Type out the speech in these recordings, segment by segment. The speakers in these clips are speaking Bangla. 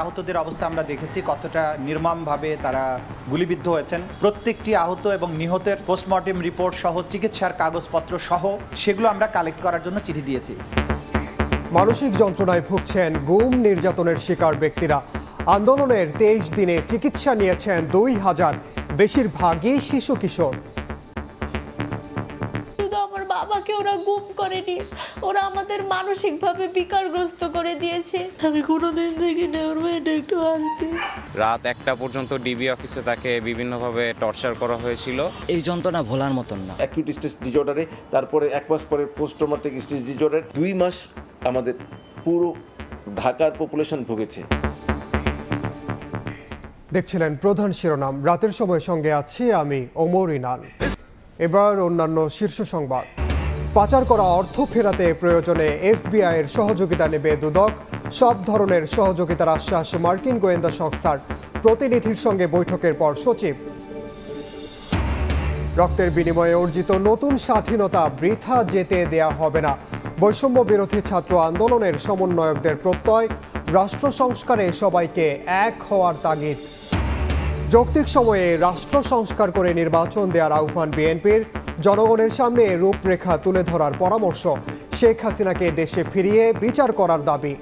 আহতদের অবস্থা আমরা দেখেছি কতটা নির্মমভাবে তারা গুলিবিদ্ধ হয়েছেন। প্রত্যেকটি আহত এবং নিহতের পোস্টমর্টেম রিপোর্ট সহ চিকিৎসার কাগজপত্র সহ সেগুলো আমরা কালেক্ট করার জন্য চিঠি দিয়েছি। মানসিক যন্ত্রণায় ভুগছেন গুম নির্যাতনের শিকার ব্যক্তিরা। আন্দোলনের 23 দিনে চিকিৎসা নিয়েছেন 2000, বেশিরভাগই শিশু কিশোর। বাবাকে ওরা গুম করেনি, ওরা আমাদের মানসিকভাবে বিকারগ্রস্ত করে দিয়েছে। আমি কোনোদিন দেখিনি ওর মেয়েটা একটু আসতে। রাত 1টা পর্যন্ত ডিবি অফিসে তাকে বিভিন্নভাবে টর্চার করা হয়েছিল। এই যন্ত্রণা ভোলার মতন না। অ্যাকিউট স্ট্রেস ডিসঅর্ডারে, তারপরে 1 মাস পরে পোস্ট ট্রমাটিক স্ট্রেস ডিসঅর্ডার, 2 মাস আমাদের পুরো ঢাকার পপুলেশন ভুগেছে। দেখছিলেন প্রধান শিরোনাম, রাতের সময় সঙ্গে আছি আমি ওমর ইনান। এবার অন্যান্য শীর্ষ সংবাদ। পাচার করা অর্থ ফেরাতে প্রয়োজনে FBI এর সহযোগিতা নেবে দুদক। সব ধরনের সহযোগিতার আশ্বাস মার্কিন গোয়েন্দা সংস্থার প্রতিনিধির সঙ্গে বৈঠকের পর সচিব। রক্তের বিনিময়ে অর্জিত নতুন স্বাধীনতা বৃথা যেতে দেয়া হবে না, বৈষম্য বিরোধী ছাত্র আন্দোলনের সমন্বয়কদের প্রত্যয়। রাষ্ট্র সংস্কারে সবাইকে এক হওয়ার তাগিদ। যৌক্তিক সময়ে রাষ্ট্র সংস্কার করে নির্বাচন দেওয়ার আহ্বান বিএনপির। জনগণের সামনে রূপরেখা তুলে ধরার পরামর্শ। শেখ হাসিনাকে দেশে ফিরিয়ে বিচার করার দাবি।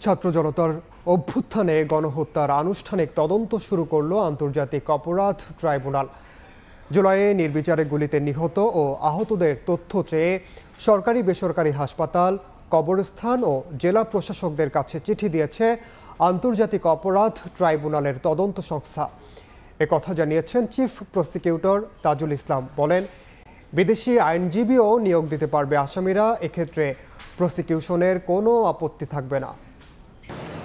ছাত্র জনতার অভ্যুত্থানে গণহত্যার আনুষ্ঠানিক তদন্ত শুরু করল আন্তর্জাতিক অপরাধ ট্রাইব্যুনাল। জুলাইয়ে নির্বিচারে গুলিতে নিহত ও আহতদের তথ্য চেয়ে সরকারি বেসরকারি হাসপাতাল, কবরস্থান ও জেলা প্রশাসকদের কাছে চিঠি দিয়েছে আন্তর্জাতিক অপরাধ ট্রাইব্যুনালের তদন্ত সংস্থা। একথা জানিয়েছেন চিফ প্রসিকিউটর তাজুল ইসলাম। বলেন, বিদেশি আইনজীবীও নিয়োগ দিতে পারবে আসামিরা, এক্ষেত্রে প্রসিকিউশনের কোনো আপত্তি থাকবে না।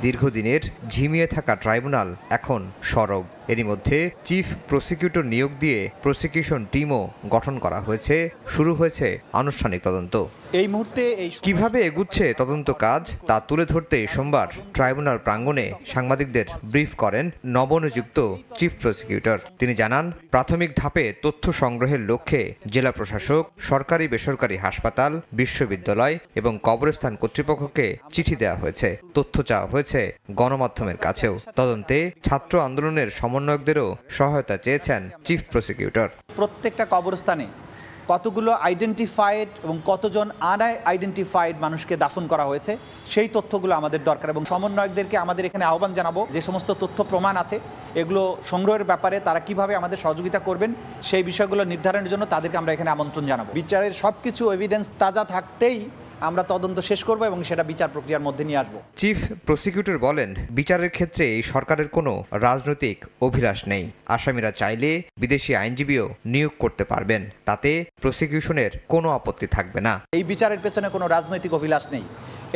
দীর্ঘদিনের ঝিমিয়ে থাকা ট্রাইব্যুনাল এখন সরব। এরই মধ্যে চিফ প্রসিকিউটর নিয়োগ দিয়ে প্রসিকিউশন টিমও গঠন করা হয়েছে। শুরু হয়েছে আনুষ্ঠানিক তদন্ত। এই মুহূর্তে কিভাবে এগুচ্ছে তদন্ত কাজ তা তুলে ধরতে সোমবার ট্রাইব্যুনাল প্রাঙ্গণে সাংবাদিকদের ব্রিফ করেন নবনিযুক্ত চিফ প্রসিকিউটর। তিনি জানান, প্রাথমিক ধাপে তথ্য সংগ্রহের লক্ষ্যে জেলা প্রশাসক, সরকারি বেসরকারি হাসপাতাল, বিশ্ববিদ্যালয় এবং কবরস্থান কর্তৃপক্ষকে চিঠি দেওয়া হয়েছে। তথ্য চাওয়া হয়েছে গণমাধ্যমের কাছেও। তদন্তে ছাত্র আন্দোলনের সমন্বয়কদেরও সহায়তা চেয়েছেন চিফ প্রসিকিউটর। প্রত্যেকটা কবরস্থানে কতগুলো আইডেন্টিফাইড এবং কতজন আনআইডেন্টিফাইড মানুষকে দাফন করা হয়েছে সেই তথ্যগুলো আমাদের দরকার, এবং সমন্বয়কদেরকে আমাদের এখানে আহ্বান জানাবো যে সমস্ত তথ্য প্রমাণ আছে এগুলো সংগ্রহের ব্যাপারে তারা কিভাবে আমাদের সহযোগিতা করবেন সেই বিষয়গুলো নির্ধারণের জন্য তাদেরকে আমরা এখানে আমন্ত্রণ জানাবো। বিচারের সবকিছু এভিডেন্স তাজা থাকতেই আমরা তদন্ত শেষ করব এবং সেটা বিচার প্রক্রিয়ার মধ্যে নিয়ে আসব। চিফ প্রসিকিউটর বলেন, বিচারের ক্ষেত্রে এই সরকারের কোনো রাজনৈতিক অভিলাষ নেই। আসামিরা চাইলে বিদেশি আইনজীবীও নিয়োগ করতে পারবেন, তাতে প্রসিকিউশনের কোনো আপত্তি থাকবে না। এই বিচারের পেছনে কোনো রাজনৈতিক অভিলাষ নেই।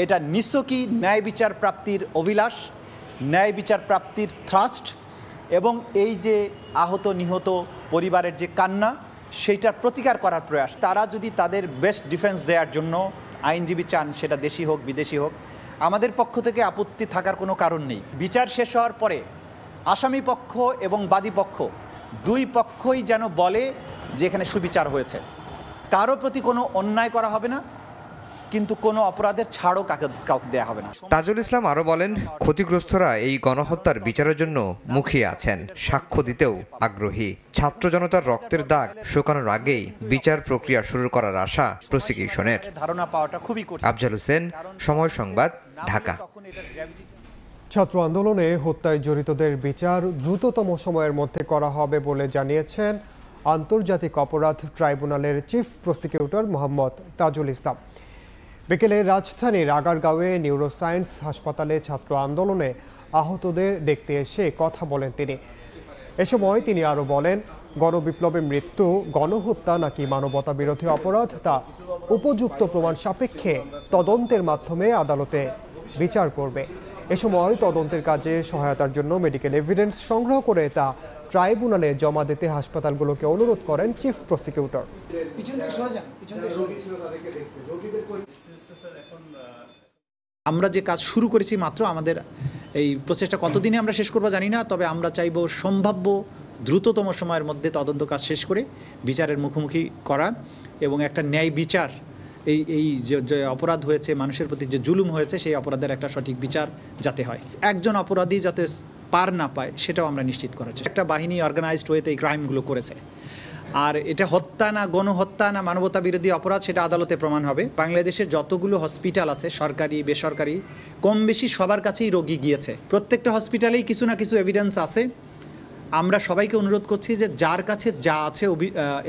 এটা নিশ্চয়ই ন্যায় বিচার প্রাপ্তির অভিলাষ, ন্যায় বিচার প্রাপ্তির থ্রাস্ট, এবং এই যে আহত নিহত পরিবারের যে কান্না সেইটার প্রতিকার করার প্রয়াস। তারা যদি তাদের বেস্ট ডিফেন্স দেওয়ার জন্য আইনজীবী চান, সেটা দেশি হোক বিদেশি হোক, আমাদের পক্ষ থেকে আপত্তি থাকার কোনো কারণ নেই। বিচার শেষ হওয়ার পরে আসামি পক্ষ এবং বাদী পক্ষ দুই পক্ষই যেন বলে যে এখানে সুবিচার হয়েছে, কারো প্রতি কোনো অন্যায় করা হবে না, কিন্তু কোনো অপরাধের ছাড়ও কাউকে দেওয়া হবে না। তাজুল ইসলাম আরও বলেন, ক্ষতিগ্রস্তরা এই গণহত্যার বিচারের জন্য মুখিয়ে আছেন, সাক্ষ্য দিতেও আগ্রহী। ছাত্র জনতার রক্তের দাগ শুকানোর আগেই বিচার প্রক্রিয়া শুরু করার আশা প্রসিকিউশনের। ধারণা পাওয়াটা খুবই কঠিন। আফজাল হোসেন, সময় সংবাদ, ঢাকা। ছাত্র আন্দোলনে হত্যায় জড়িতদের বিচার দ্রুততম সময়ের মধ্যে করা হবে বলে জানিয়েছেন আন্তর্জাতিক অপরাধ ট্রাইব্যুনালের চিফ প্রসিকিউটর মোহাম্মদ তাজুল ইসলাম। বিকেলে রাজধানীর আগারগাঁওয়ে নিউরোসায়েন্স হাসপাতালে ছাত্র আন্দোলনে আহতদের দেখতে এসে কথা বলেন তিনি। এ সময় তিনি আরও বলেন, গণবিপ্লবের মৃত্যু গণহত্যা নাকি মানবতা বিরোধী অপরাধ তা উপযুক্ত প্রমাণ সাপেক্ষে তদন্তের মাধ্যমে আদালতে বিচার করবে। এ সময় তদন্তের কাজে সহায়তার জন্য মেডিকেল এভিডেন্স সংগ্রহ করে তা ট্রাইব্যুনালে জমা দিতে হাসপাতালগুলোকে অনুরোধ করেন চিফ প্রসিকিউটর। আমরা যে কাজ শুরু করেছি মাত্র, আমাদের এই প্রচেষ্টা কতদিনে আমরা শেষ করবো জানি না, তবে আমরা চাইব সম্ভাব্য দ্রুততম সময়ের মধ্যে তদন্ত কাজ শেষ করে বিচারের মুখোমুখি করা এবং একটা ন্যায় বিচার এই যে অপরাধ হয়েছে, মানুষের প্রতি যে জুলুম হয়েছে, সেই অপরাধের একটা সঠিক বিচার যাতে হয়, একজন অপরাধী যাতে পার না পায় সেটাও আমরা নিশ্চিত করার চেষ্টা। একটা বাহিনী অর্গানাইজড ওয়েতে এই ক্রাইমগুলো করেছে, আর এটা হত্যা না গণহত্যা না মানবতা বিরোধী অপরাধ সেটা আদালতে প্রমাণ হবে। বাংলাদেশের যতগুলো হসপিটাল আছে, সরকারি বেসরকারি, কম বেশি সবার কাছেই রোগী গিয়েছে, প্রত্যেকটা হসপিটালেই কিছু না কিছু এভিডেন্স আছে। আমরা সবাইকে অনুরোধ করছি যে যার কাছে যা আছে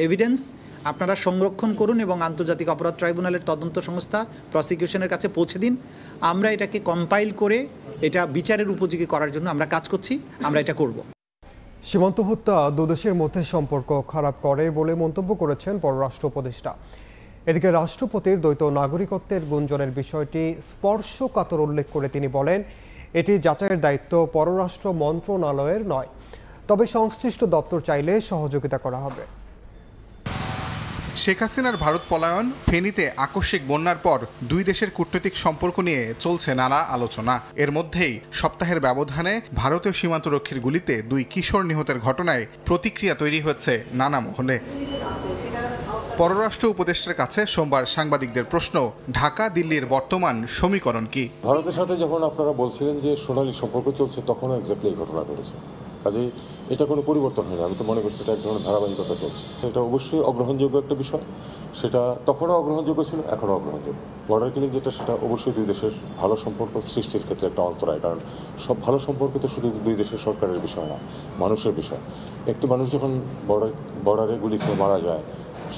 এভিডেন্স আপনারা সংরক্ষণ করুন এবং আন্তর্জাতিক অপরাধ ট্রাইব্যুনালের তদন্ত সংস্থা প্রসিকিউশনের কাছে পৌঁছে দিন। আমরা এটাকে কম্পাইল করে এটা বিচারের উপযোগী করার জন্য আমরা কাজ করছি, আমরা এটা করব। সীমান্ত হত্যা দুদেশের মধ্যে সম্পর্ক খারাপ করে বলে মন্তব্য করেছেন পররাষ্ট্র উপদেষ্টা। এদিকে রাষ্ট্রপতির দ্বৈত নাগরিকত্বের গুঞ্জনের বিষয়টি স্পর্শকাতর উল্লেখ করে তিনি বলেন, এটি যাচাইয়ের দায়িত্ব পররাষ্ট্র মন্ত্রণালয়ের নয়, তবে সংশ্লিষ্ট দপ্তর চাইলে সহযোগিতা করা হবে। শেখ হাসিনার ভারত পলায়ন, ফেনীতে আকস্মিক বন্যার পর দুই দেশের কূটনৈতিক সম্পর্ক নিয়ে চলছে নানা আলোচনা। এর মধ্যেই সপ্তাহের ব্যবধানে ভারতীয় সীমান্তরক্ষীর গুলিতে দুই কিশোর নিহতের ঘটনায় প্রতিক্রিয়া তৈরি হয়েছে নানা মহলে। পররাষ্ট্র উপদেষ্টার কাছে সোমবার সাংবাদিকদের প্রশ্ন, ঢাকা দিল্লির বর্তমান সমীকরণ কি? ভারতের সাথে যখন আপনারা বলছিলেন যে সোনালী সম্পর্ক চলছে, তখনও এক্স্যাক্টলি এই ঘটনা ঘটেছে। কাজেই এটা কোনো পরিবর্তন হয়নি। আমি তো মনে করছি এটা এক ধরনের ধারাবাহিকতা চলছে। এটা অবশ্যই অগ্রহণযোগ্য একটা বিষয়, সেটা তখনও অগ্রহণযোগ্য ছিল, এখনও অগ্রহণযোগ্য। বর্ডার কিলিং যেটা, সেটা অবশ্যই দুই দেশের ভালো সম্পর্ক সৃষ্টির ক্ষেত্রে একটা অন্তরায়। কারণ সব ভালো সম্পর্ক তো শুধু দুই দেশের সরকারের বিষয় না, মানুষের বিষয়। একটি মানুষ যখন বর্ডারে গুলি খেয়ে মারা যায়,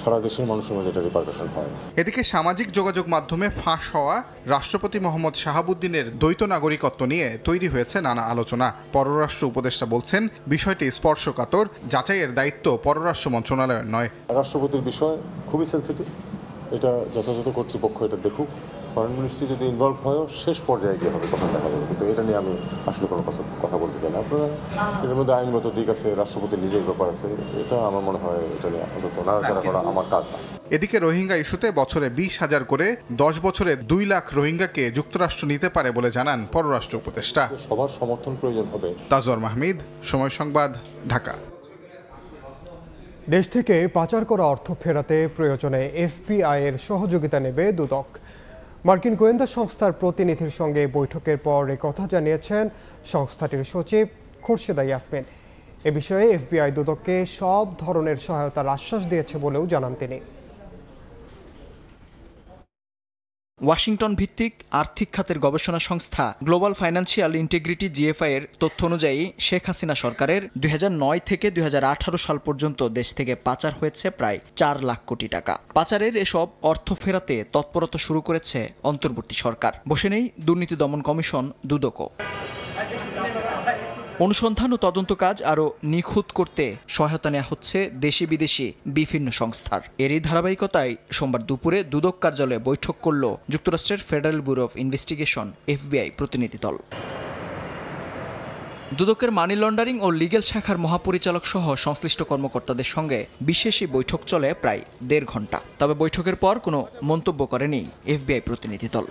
সারা দেশের মানুষের মাঝে এটা রিপারকাশন হয়। এদিকে সামাজিক যোগাযোগ মাধ্যমে ফাঁস হওয়া রাষ্ট্রপতি মোহাম্মদ শাহাবুদ্দিনের দ্বৈত নাগরিকত্ব নিয়ে তৈরি হয়েছে নানা আলোচনা। পররাষ্ট্র উপদেষ্টা বলছেন, বিষয়টি স্পর্শকাতর, যাচাইয়ের দায়িত্ব পররাষ্ট্র মন্ত্রণালয়ের নয়। রাষ্ট্রপতির বিষয় খুবই সেন্সিটিভ, এটা যথাযথ কর্তৃপক্ষ এটা দেখুক। ফরেন মিনিস্ট্রি যদি ইনভলভ হয়, শেষ পর্যায়ে গিয়ে হবে, তখন দেখা যাবে। কিন্তু এটা নিয়ে আমি আসলে কোনো কথা বলতে চাই না। আপনারা এর মধ্যে আইনগত দিক আছে, রাষ্ট্রপতির নিজের ব্যাপার আছে, এটা আমার মনে হয় এটা নিয়ে অন্তত নাড়াচাড়া করা আমার কাজ না। এদিকে রোহিঙ্গা ইস্যুতে বছরে 20,000 করে 10 বছরে 2 লাখ রোহিঙ্গাকে যুক্তরাষ্ট্র নিতে পারে বলে জানান পররাষ্ট্র উপদেষ্টা। সবার সমর্থন প্রয়োজন হবে। তাজওয়ার মাহমিদ, সময় সংবাদ, ঢাকা। দেশ থেকে পাচার করা অর্থ ফেরাতে প্রয়োজনে এফবিআই এর সহযোগিতা নেবে দুদক। মার্কিন গোয়েন্দা সংস্থার প্রতিনিধির সঙ্গে বৈঠকের পর একথা জানিয়েছেন সংস্থাটির সচিব খোরশেদা ইয়াসমিন। এ বিষয়ে এফবিআই দুদককে সব ধরনের সহায়তার আশ্বাস দিয়েছে বলেও জানান তিনি। ওয়াশিংটন ভিত্তিক আর্থিক খাতের গবেষণা সংস্থা গ্লোবাল ফাইন্যান্সিয়াল ইন্টিগ্রিটি জিএফআই এর তথ্য অনুযায়ী শেখ হাসিনা সরকারের 2009 থেকে 2018 সাল পর্যন্ত দেশ থেকে পাচার হয়েছে প্রায় 4 লাখ কোটি টাকা। পাচারের এসব অর্থ ফেরাতে তৎপরতা শুরু করেছে অন্তর্বর্তী সরকার। বসে নেই দুর্নীতি দমন কমিশন দুদকও। অনুসন্ধান ও তদন্ত কাজ আরও নিখুঁত করতে সহায়তা নেওয়া হচ্ছে দেশি বিদেশি বিভিন্ন সংস্থার। এরই ধারাবাহিকতায় সোমবার দুপুরে দুদক কার্যালয়ে বৈঠক করল যুক্তরাষ্ট্রের federal bureau of investigation FBI প্রতিনিধি দল। দুদকের মানি লন্ডারিং ও লিগ্যাল শাখার মহাপরিচালক সহ সংশ্লিষ্ট কর্মকর্তাদের সঙ্গে বিশেষ এই বৈঠক চলে প্রায় 1.5 ঘন্টা। তবে বৈঠকের পর কোনো মন্তব্য করেনি এফবিআই প্রতিনিধি দল।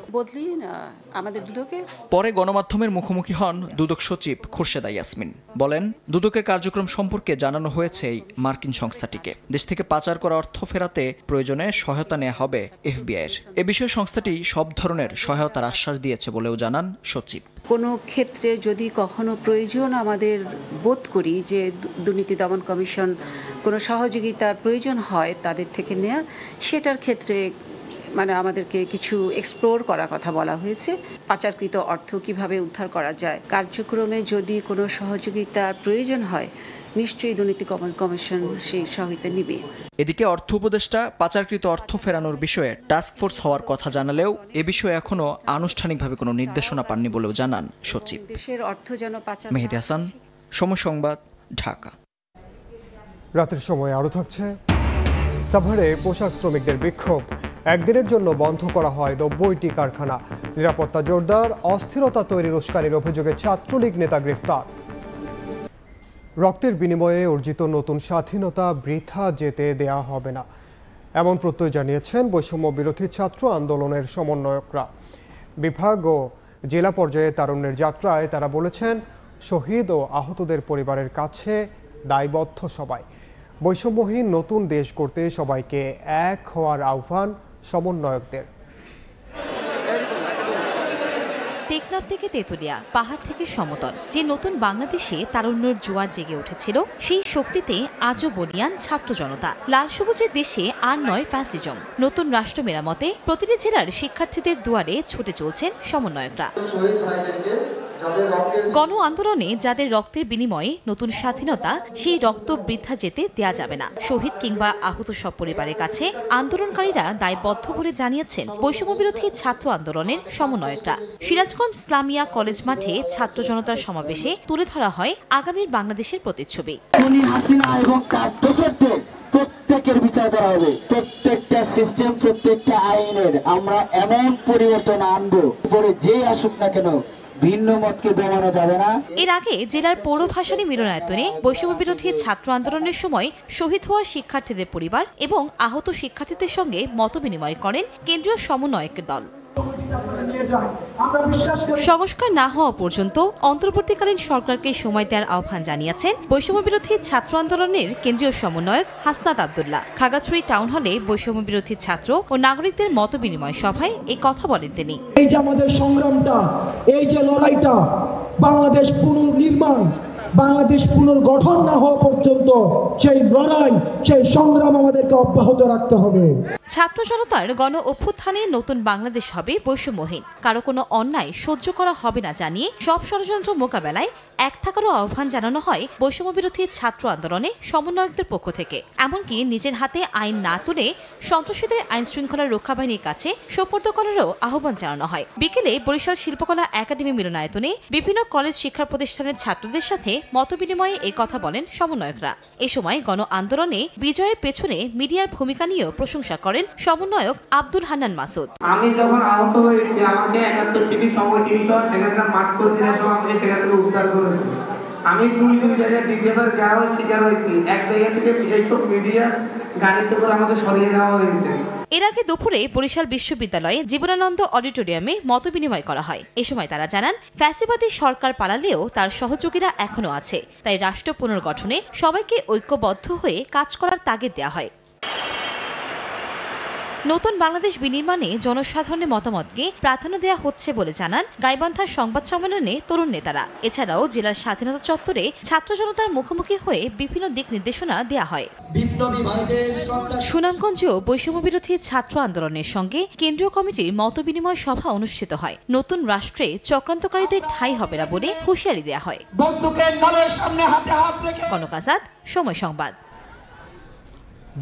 পরে গণমাধ্যমের মুখোমুখি হন দুদক সচিব খোরশেদা ইয়াসমিন। বলেন, দুদকের কার্যক্রম সম্পর্কে জানানো হয়েছে এই মার্কিন সংস্থাটিকে। দেশ থেকে পাচার করা অর্থ ফেরাতে প্রয়োজনে সহায়তা নেওয়া হবে এফবিআইয়ের। এ বিষয়ে সংস্থাটি সব ধরনের সহায়তার আশ্বাস দিয়েছে বলেও জানান সচিব। কোনো ক্ষেত্রে যদি কখনো প্রয়োজন আমাদের বোধ করি যে দুর্নীতি দমন কমিশন কোনো সহযোগিতার প্রয়োজন হয় তাদের থেকে নেয়া, সেটার ক্ষেত্রে আমাদেরকে কিছু এক্সপ্লোর করার কথা বলা হয়েছে। পাচারকৃত অর্থ কিভাবে উদ্ধার করা যায়, কার্যক্রমে যদি কোনো সহযোগিতার প্রয়োজন হয়, নিশ্চয়ই দুর্নীতি দমন কমিশন সেই সহায়তা নিবে। এদিকে অর্থ উপদেষ্টা পাচারকৃত অর্থ ফেরানোর বিষয়ে টাস্ক ফোর্স হওয়ার কথা জানালেও এ বিষয়ে এখনো আনুষ্ঠানিকভাবে কোনো নির্দেশনা পাননি বলেও জানান সচিব। দেশের অর্থ যেন পাচার। মেহেদী হাসান, সময় সংবাদ, ঢাকা। রাতের সময় আরও থাকছে। সাভারে পোশাক শ্রমিকদের বিক্ষোভ, একদিনের জন্য বন্ধ করা হয় 90টি কারখানা। নিরাপত্তা জোরদার, অস্থিরতা তৈরির উস্কানির অভিযোগে ছাত্রলীগ নেতা গ্রেফতার। রক্তের বিনিময়ে অর্জিত নতুন স্বাধীনতা বৃথা যেতে দেয়া হবে না, এমন প্রত্যয় জানিয়েছেন বৈষম্য বিরোধী ছাত্র আন্দোলনের সমন্বয়করা। বিভাগ ও জেলা পর্যায়ে তারুণ্যের যাত্রায় তারা বলেছেন, শহীদ ও আহতদের পরিবারের কাছে দায়বদ্ধ সবাই। বৈষম্যহীন নতুন দেশ গড়তে সবাইকে এক হওয়ার আহ্বান সমন্বয়কদের। টেকনাফ থেকে তেতুলিয়া, পাহাড় থেকে সমতল, যে নতুন বাংলাদেশে তারুণ্যের জোয়ার জেগে উঠেছিল, সেই শক্তিতে আজও বলিয়ান ছাত্র জনতা। লাল সবুজের দেশে আর নয় ফ্যাসিজম। নতুন রাষ্ট্র মেরামতে প্রতিটি জেলার শিক্ষার্থীদের দুয়ারে ছুটে চলছেন সমন্বয়করা। গণ আন্দোলনে যাদের রক্তের বিনিময়ে নতুন স্বাধীনতা, সেই রক্ত বৃথা যেতে দেয়া যাবে না। শহীদ কিংবা আহত সব পরিবারের কাছে আন্দোলনকারীরা দায়বদ্ধ বলে জানিয়েছেন বৈষম্য বিরোধী ছাত্র আন্দোলনের সমন্বয়করা। সিরাজগঞ্জ ইসলামিয়া কলেজ মাঠে ছাত্র জনতার সমাবেশে তুলে ধরা হয় আগামীর বাংলাদেশের প্রতিচ্ছবি। হাসিনা এবং তার দোষরদের প্রত্যেকের বিচার করা হবে। প্রত্যেকটা সিস্টেম, প্রত্যেকটা আইনের আমরা এমন পরিবর্তন আনবো, পরে যে আসুক না কেন ভিন্ন মতকে দমানো যাবে না। এর আগে জেলার পৌরভাষানী মিলনায়তনে বৈষম্য বিরোধী ছাত্র আন্দোলনের সময় শহীদ হওয়া শিক্ষার্থীদের পরিবার এবং আহত শিক্ষার্থীদের সঙ্গে মতবিনিময় করেন কেন্দ্রীয় সমন্বয়কের দল। সংস্কার না হওয়া পর্যন্ত অন্তর্বর্তীকালীন সরকারকে সময় দেওয়ার আহ্বান জানিয়েছেন বৈষম্য বিরোধী ছাত্র আন্দোলনের কেন্দ্রীয় সমন্বয়ক হাসনাত আব্দুল্লাহ। খাগড়াছড়ি টাউন হলে বৈষম্য বিরোধী ছাত্র ও নাগরিকদের মতবিনিময় সভায় এই কথা বলেন তিনি। এই যে আমাদের সংগ্রামটা, এই যে লড়াইটা, বাংলাদেশ পুনর্নির্মাণ, বাংলাদেশ পুনর্গঠন না হওয়া পর্যন্ত সেই লড়াই, সেই সংগ্রাম আমাদেরকে অব্যাহত রাখতে হবে। ছাত্র জনতার গণ অভ্যুত্থানে নতুন বাংলাদেশ হবে বৈষম্যহীন, কারো কোনো অন্যায় সহ্য করা হবে না জানিয়ে সব ষড়যন্ত্র মোকাবেলায় এক থাকারও আহ্বান জানানো হয় বৈষম্য বিরোধী ছাত্র আন্দোলনে সমন্বয়কদের পক্ষ থেকে। এমনকি নিজের হাতে আইন না তুলে সন্ত্রাসীদের আইন শৃঙ্খলা রক্ষা বাহিনীর কাছে সোপর্দ করারও আহ্বান জানানো হয়। বিকেলে বরিশাল শিল্পকলা একাডেমি মিলনায়তনে বিভিন্ন কলেজ শিক্ষা প্রতিষ্ঠানের ছাত্রদের সাথে মতবিনিময়ে এই কথা বলেন সমন্বয়করা। এ সময় গণ আন্দোলনে বিজয়ের পেছনে মিডিয়ার ভূমিকা নিয়েও প্রশংসা করেন সমন্বয়ক আব্দুল হান্নান মাসুদ। আমি যখন আহত হয়েছি, আমাকে ৭১ টিভি, সময় টিভি সহ সেখানকার মাঠ কর্মীরা সহ আমাকে সেখান থেকে উদ্ধার করেছে। আমি দুই জায়গায় ডিজিএফের গায়ের শিকার হয়েছি। এক জায়গা থেকে এইসব মিডিয়া গাড়িতে করে আমাকে সরিয়ে দেওয়া হয়েছে। এর আগে দুপুরে বরিশাল বিশ্ববিদ্যালয়ে জীবনানন্দ অডিটোরিয়ামে মতবিনিময় করা হয়। এ সময় তারা জানান, ফ্যাসিবাদী সরকার পালালেও তার সহযোগীরা এখনো আছে, তাই রাষ্ট্র পুনর্গঠনে সবাইকে ঐক্যবদ্ধ হয়ে কাজ করার তাগিদ দেওয়া হয়। নতুন বাংলাদেশ বিনির্মাণে জনসাধারণের মতামতকে প্রাধান্য দেওয়া হচ্ছে বলে জানান গাইবান্ধার সংবাদ সম্মেলনে তরুণ নেতারা। এছাড়াও জেলার স্বাধীনতা চত্বরে ছাত্র জনতার মুখোমুখি হয়ে বিভিন্ন দিক নির্দেশনা দেওয়া হয়। সুনামগঞ্জেও বৈষম্য বিরোধী ছাত্র আন্দোলনের সঙ্গে কেন্দ্রীয় কমিটির মতবিনিময় সভা অনুষ্ঠিত হয়। নতুন রাষ্ট্রে চক্রান্তকারীদের ঠাঁই হবে না বলে হুঁশিয়ারি দেওয়া হয়। কনক আজাদ, সময় সংবাদ।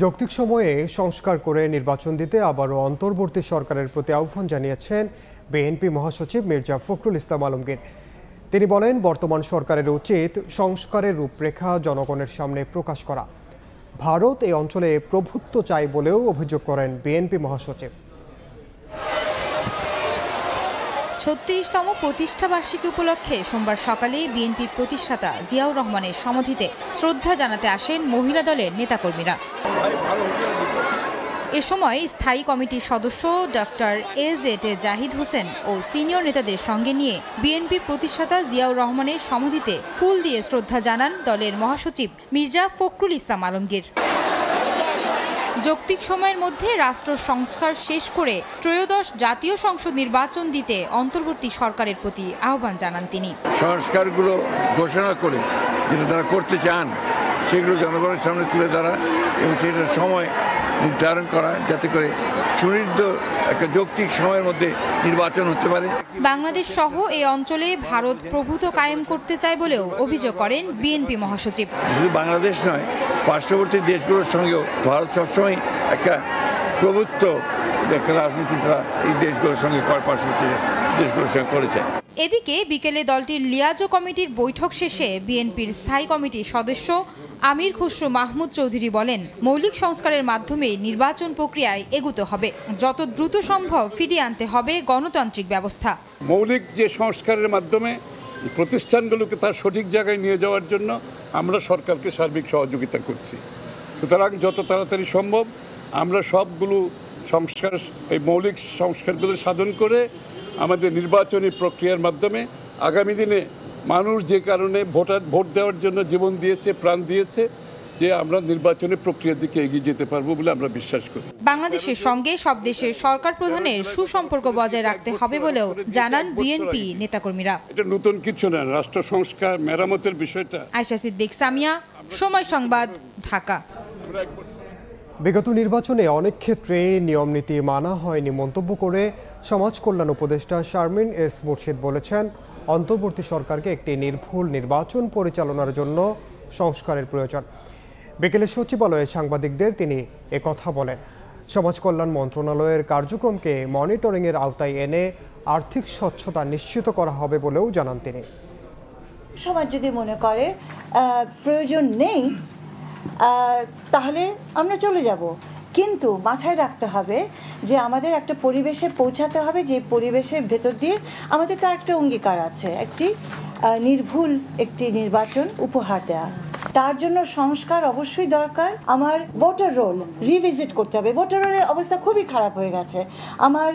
যৌক্তিক সময়ে সংস্কার করে নির্বাচন দিতে আবারও অন্তর্বর্তী সরকারের প্রতি আহ্বান জানিয়েছেন বিএনপি মহাসচিব মির্জা ফখরুল ইসলাম আলমগীর। তিনি বলেন, বর্তমান সরকারের উচিত সংস্কারের রূপরেখা জনগণের সামনে প্রকাশ করা। ভারত এই অঞ্চলে প্রভুত্ব চায় বলেও অভিযোগ করেন বিএনপি মহাসচিব। ৩৬তম প্রতিষ্ঠাবার্ষিকী উপলক্ষে সোমবার সকালে বিএনপি প্রতিষ্ঠাতা জিয়াউর রহমানের সমাধিতে শ্রদ্ধা জানাতে আসেন মহিলা দলের নেতাকর্মীরা। এ সময় স্থায়ী কমিটির সদস্য ডক্টর এজেড জাহিদ হোসেন ও সিনিয়র নেতাদের সঙ্গে নিয়ে বিএনপির প্রতিষ্ঠাতা জিয়াউর রহমানের সমাধিতে ফুল দিয়ে শ্রদ্ধা জানান দলের মহাসচিব মির্জা ফখরুল ইসলাম আলমগীর। যৌক্তিক সময়ের মধ্যে রাষ্ট্র সংস্কার শেষ করে ত্রয়োদশ জাতীয় সংসদ নির্বাচন দিতে অন্তর্বর্তী সরকারের প্রতি আহ্বান জানান তিনি। সংস্কারগুলো ঘোষণা করে যেটা তারা করতে চান সেগুলো জনগণের সামনে তুলে ধরা এবং সেটার সময় নির্ধারণ করা, যাতে করে সুনির্দিষ্ট একটা যৌক্তিক সময়ের মধ্যে নির্বাচন হতে পারে। বাংলাদেশ সহ এই অঞ্চলে ভারত প্রভুত্ব কায়েম করতে চায় বলেও অভিযোগ করেন বিএনপি মহাসচিব। শুধু বাংলাদেশ নয়, পার্শ্ববর্তী দেশগুলোর সঙ্গেও ভারত সবসময় একটা প্রভুত্ব একটা রাজনীতি তারা এই দেশগুলোর সঙ্গে পার্শ্ববর্তী দেশগুলোর সঙ্গে করেছে। এদিকে বিকেলে দলটির লিয়াজো কমিটির বৈঠক শেষে বিএনপির স্থায়ী কমিটির সদস্য আমির খসরু মাহমুদ চৌধুরী বলেন, মৌলিক সংস্কারের মাধ্যমে নির্বাচন প্রক্রিয়ায় এগোতে হবে। যত দ্রুত সম্ভব ফিরিয়ে আনতে হবে গণতান্ত্রিক ব্যবস্থা। মৌলিক যে সংস্কারের মাধ্যমে প্রতিষ্ঠানগুলোকে তার সঠিক জায়গায় নিয়ে যাওয়ার জন্য আমরা সরকারকে সার্বিক সহযোগিতা করছি। সুতরাং যত তাড়াতাড়ি সম্ভব আমরা সবগুলো সংস্কার, এই মৌলিক সংস্কারগুলো সাধন করে আমাদের নির্বাচনী প্রক্রিয়ার মাধ্যমে আগামী দিনে মানুষ যে কারণে ভোট দেওয়ার জন্য জীবন দিয়েছে, প্রাণ দিয়েছে, যে আমরা নির্বাচনের প্রক্রিয়ার দিকে এগিয়ে যেতে পারবো বলে আমরা বিশ্বাস করি। বাংলাদেশের সঙ্গে সব দেশের সরকার প্রধানের সুসম্পর্ক বজায় রাখতে হবে বলেও জানান বিএনপি নেতাকর্মীরা। এটা নতুন কিছু না, রাষ্ট্র সংস্কার মেরামতের বিষয়টা। আয়েশা সিদ্দিক, সামিয়া, সময় সংবাদ, ঢাকা। বিগত নির্বাচনে অনেক ক্ষেত্রে নিয়ম নীতি মানা হয়নি মন্তব্য করে সমাজ কল্যাণ উপদেষ্টা শারমিন এস মুর্শিদ বলেছেন, অন্তর্বর্তী সরকারকে একটি নির্ভুল নির্বাচন পরিচালনার জন্য সংস্কারের প্রয়োজন। বিকেলে সচিবালয়ে সাংবাদিকদের তিনি একথা বলেন। সমাজ কল্যাণ মন্ত্রণালয়ের কার্যক্রমকে মনিটরিংয়ের আওতায় এনে আর্থিক স্বচ্ছতা নিশ্চিত করা হবে বলেও জানান তিনি। সমাজ যদি মনে করে প্রয়োজন নেই তাহলে আমরা চলে যাব, কিন্তু মাথায় রাখতে হবে যে আমাদের একটা পরিবেশে পৌঁছাতে হবে, যে পরিবেশের ভেতর দিয়ে আমাদের তো একটা অঙ্গীকার আছে, একটি নির্ভুল একটি নির্বাচন উপহার দেওয়া। তার জন্য সংস্কার অবশ্যই দরকার। আমার ভোটার রোল রিভিজিট করতে হবে। ভোটার রোলের অবস্থা খুবই খারাপ হয়ে গেছে, আমার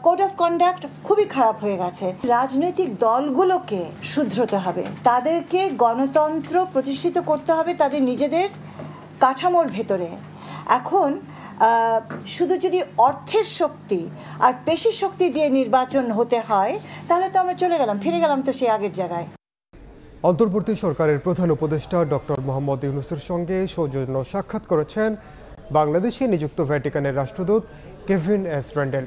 কোড অফ কন্ডাক্ট খুবই খারাপ হয়ে গেছে। রাজনৈতিক দলগুলোকে শুধরতে হবে, তাদেরকে গণতন্ত্র প্রতিষ্ঠিত করতে হবে তাদের নিজেদের কাঠামোর ভেতরে। এখন শুধু যদি অর্থের শক্তি আর পেশির শক্তি দিয়ে নির্বাচন হতে হয় তাহলে তো আমরা চলে গেলাম, ফিরে গেলাম তো সেই আগের জায়গায়। অন্তর্বর্তী সরকারের প্রধান উপদেষ্টা ডক্টর মোহাম্মদ ইউনূসের সঙ্গে সৌজন্য সাক্ষাৎ করেছেন বাংলাদেশে নিযুক্ত ভ্যাটিকানের রাষ্ট্রদূত কেভিন এস র্যান্ডেল।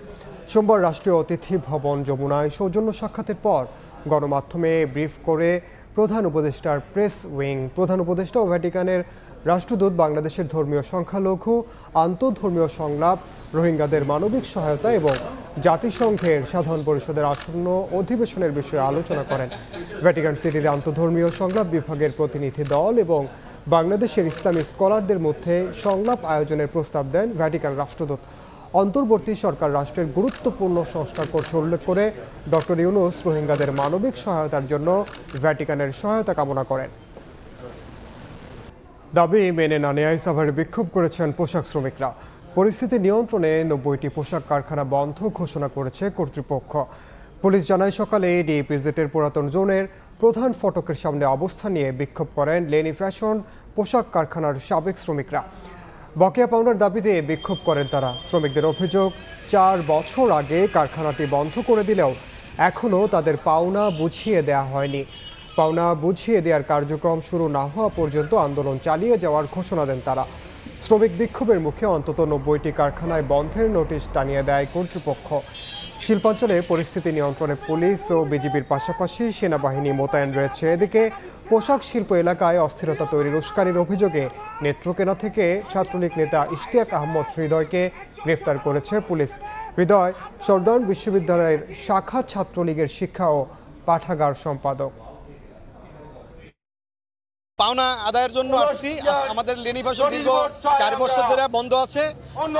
সোমবার রাষ্ট্রীয় অতিথি ভবন যমুনায় সৌজন্য সাক্ষাতের পর গণমাধ্যমে ব্রিফ করে প্রধান উপদেষ্টার প্রেস উইং। প্রধান উপদেষ্টা ও ভ্যাটিকানের রাষ্ট্রদূত বাংলাদেশের ধর্মীয় সংখ্যালঘু, আন্তঃধর্মীয় সংলাপ, রোহিঙ্গাদের মানবিক সহায়তা এবং জাতিসংঘের সাধারণ পরিষদের আসন্ন অধিবেশনের বিষয়ে আলোচনা করেন। ভ্যাটিকান সিটির আন্তঃধর্মীয় সংলাপ বিভাগের প্রতিনিধি দল এবং বাংলাদেশের ইসলামী স্কলারদের মধ্যে সংলাপ আয়োজনের প্রস্তাব দেন ভ্যাটিকান রাষ্ট্রদূত। অন্তর্বর্তী সরকার রাষ্ট্রের গুরুত্বপূর্ণ সংস্কার করছে উল্লেখ করে ডক্টর ইউনূস রোহিঙ্গাদের মানবিক সহায়তার জন্য ভ্যাটিকানের সহায়তা কামনা করেন। দাবি মেনে না নেয় সাভারে বিক্ষোভ করেছেন পোশাক শ্রমিকরা। পরিস্থিতি নিয়ন্ত্রণে 90টি পোশাক কারখানা বন্ধ ঘোষণা করেছে কর্তৃপক্ষ। পুলিশ জানায় সকালে ডিএপিজেডের পুরাতন জোনের প্রধান ফটকের সামনে অবস্থান নিয়ে বিক্ষোভ করেন লেনি ফ্যাশন পোশাক কারখানার সাবেক শ্রমিকরা। বকেয়া পাওনার দাবিতে বিক্ষোভ করেন তারা। শ্রমিকদের অভিযোগ, 4 বছর আগে কারখানাটি বন্ধ করে দিলেও এখনও তাদের পাওনা বুঝিয়ে দেওয়া হয়নি। পাওনা বুঝিয়ে দেওয়ার কার্যক্রম শুরু না হওয়া পর্যন্ত আন্দোলন চালিয়ে যাওয়ার ঘোষণা দেন তারা। শ্রমিক বিক্ষোভের মুখে অন্তত 90টি কারখানায় বন্ধের নোটিশ টানিয়ে দেয় কর্তৃপক্ষ। শিল্পাঞ্চলে পরিস্থিতি নিয়ন্ত্রণে পুলিশ ও বিজিবির পাশাপাশি সেনাবাহিনী মোতায়েন রয়েছে। এদিকে পোশাক শিল্প এলাকায় অস্থিরতা তৈরির উস্কানির অভিযোগে নেত্রকোনা থেকে ছাত্রলীগ নেতা ইশতিয়াক আহমদ হৃদয়কে গ্রেফতার করেছে পুলিশ। হৃদয় সরদার বিশ্ববিদ্যালয়ের শাখা ছাত্রলীগের শিক্ষা ও পাঠাগার সম্পাদক। পাওনা আদায়ের জন্য আসছি। আমাদের লেনি ফ্যাশন দীর্ঘ 4 বছর ধরে বন্ধ আছে,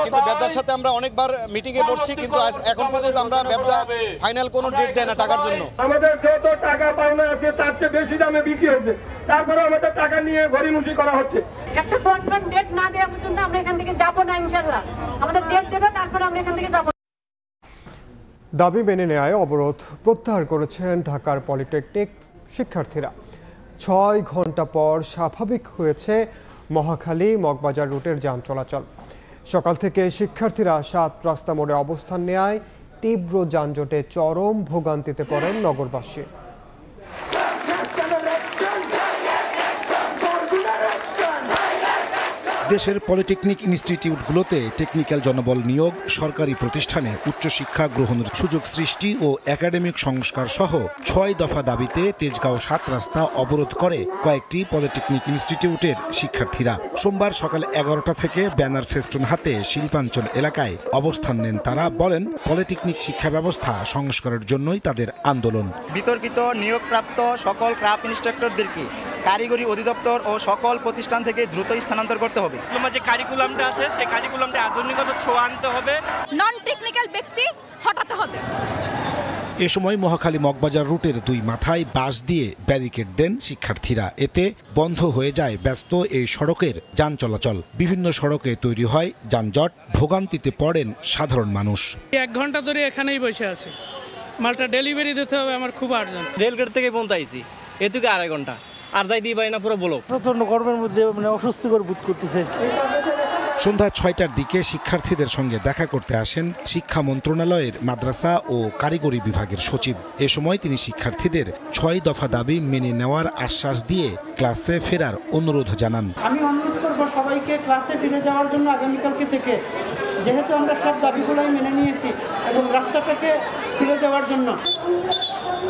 কিন্তু ব্যবসার সাথে আমরা অনেকবার মিটিংয়ে বসছি, কিন্তু এখন পর্যন্ত আমরা ব্যবসা ফাইনাল কোনো ডেট দেয় না টাকার জন্য। আমাদের যত টাকা পাওনা আছে তার চেয়ে বেশি দামে বিক্রি হয়েছে, তারপরে আমাদের টাকা নিয়ে গড়িমসি করা হচ্ছে। একটা কনফার্ম ডেট না দেওয়া পর্যন্ত আমরা এখান থেকে যাব না ইনশাআল্লাহ। আমাদের ডেট দেবে, তারপরে আমরা এখান থেকে যাব। দাবি মেনে নেয় অবরোধ প্রত্যাহার করেছেন ঢাকার পলিটেকনিক শিক্ষার্থীরা। 6 ঘন্টা পর স্বাভাবিক হয়েছে মহাখালী মগবাজার রুটের যান চলাচল। সকাল থেকে শিক্ষার্থীরা 7 রাস্তা মোড়ে অবস্থান নেয়। তীব্র যানজটে চরম ভোগান্তিতে পড়েন নগরবাসী। দেশের পলিটেকনিক ইনস্টিটিউটগুলোতে টেকনিক্যাল জনবল নিয়োগ, সরকারি প্রতিষ্ঠানে উচ্চশিক্ষা গ্রহণের সুযোগ সৃষ্টি ও একাডেমিক সংস্কার সহ 6 দফা দাবিতে তেজগাঁও 7 রাস্তা অবরোধ করে কয়েকটি পলিটেকনিক ইনস্টিটিউটের শিক্ষার্থীরা। সোমবার সকাল 11টা থেকে ব্যানার ফেস্টুন হাতে শিল্পাঞ্চল এলাকায় অবস্থান নেন তারা। বলেন, পলিটেকনিক শিক্ষা ব্যবস্থা সংস্কারের জন্যই তাদের আন্দোলন। বিতর্কিত নিয়োগপ্রাপ্ত সকল ক্রাফট ইন্সট্রাক্টরদেরকে কারিগরি অধিদপ্তর ও সকল প্রতিষ্ঠান থেকে দ্রুত স্থানান্তর করতে হবে। যে কারিকুলামটা আছে সেই কারিকুলামটা আধুনিকতা ছোঁয়া আনতে হবে, নন টেকনিক্যাল ব্যক্তি হটাতে হবে। এ সময় মহাখালী মগবাজার রুটের 2 মাথায় বাঁশ দিয়ে ব্যারিকেড দেন শিক্ষার্থীরা। এতে বন্ধ হয়ে যায় ব্যস্ত এই সড়কের যান চলাচল। বিভিন্ন সড়কে তৈরি হয় যানজট, ভোগান্তিতে পড়েন সাধারণ মানুষ। 1 ঘন্টা ধরে এখানেই বসে আছি, মালটা ডেলিভারি দিতে হবে, আমার খুব আর্জেন্ট। রেলগেট থেকে পৌঁছাইছি, এটুকু 2.5 ঘন্টা আর যাই দিয়ে পারি না পুরো ব্লক। প্রচন্ড গরমের মধ্যে মানে অস্বস্তিকর বোধ করতেছে। সন্ধ্যা 6টার দিকে শিক্ষার্থীদের সঙ্গে দেখা করতে আসেন শিক্ষা মন্ত্রণালয়ের মাদ্রাসা ও কারিগরি বিভাগের সচিব। এ সময় তিনি শিক্ষার্থীদের 6 দফা দাবি মেনে নেওয়ার আশ্বাস দিয়ে ক্লাসে ফেরার অনুরোধ জানান। আমি অনুরোধ করব সবাইকে ক্লাসে ফিরে যাওয়ার জন্য আগামীকালকে থেকে, যেহেতু আমরা সব দাবিগুলোই মেনে নিয়েছি এবং রাস্তাটাকে ফিরে যাওয়ার জন্য।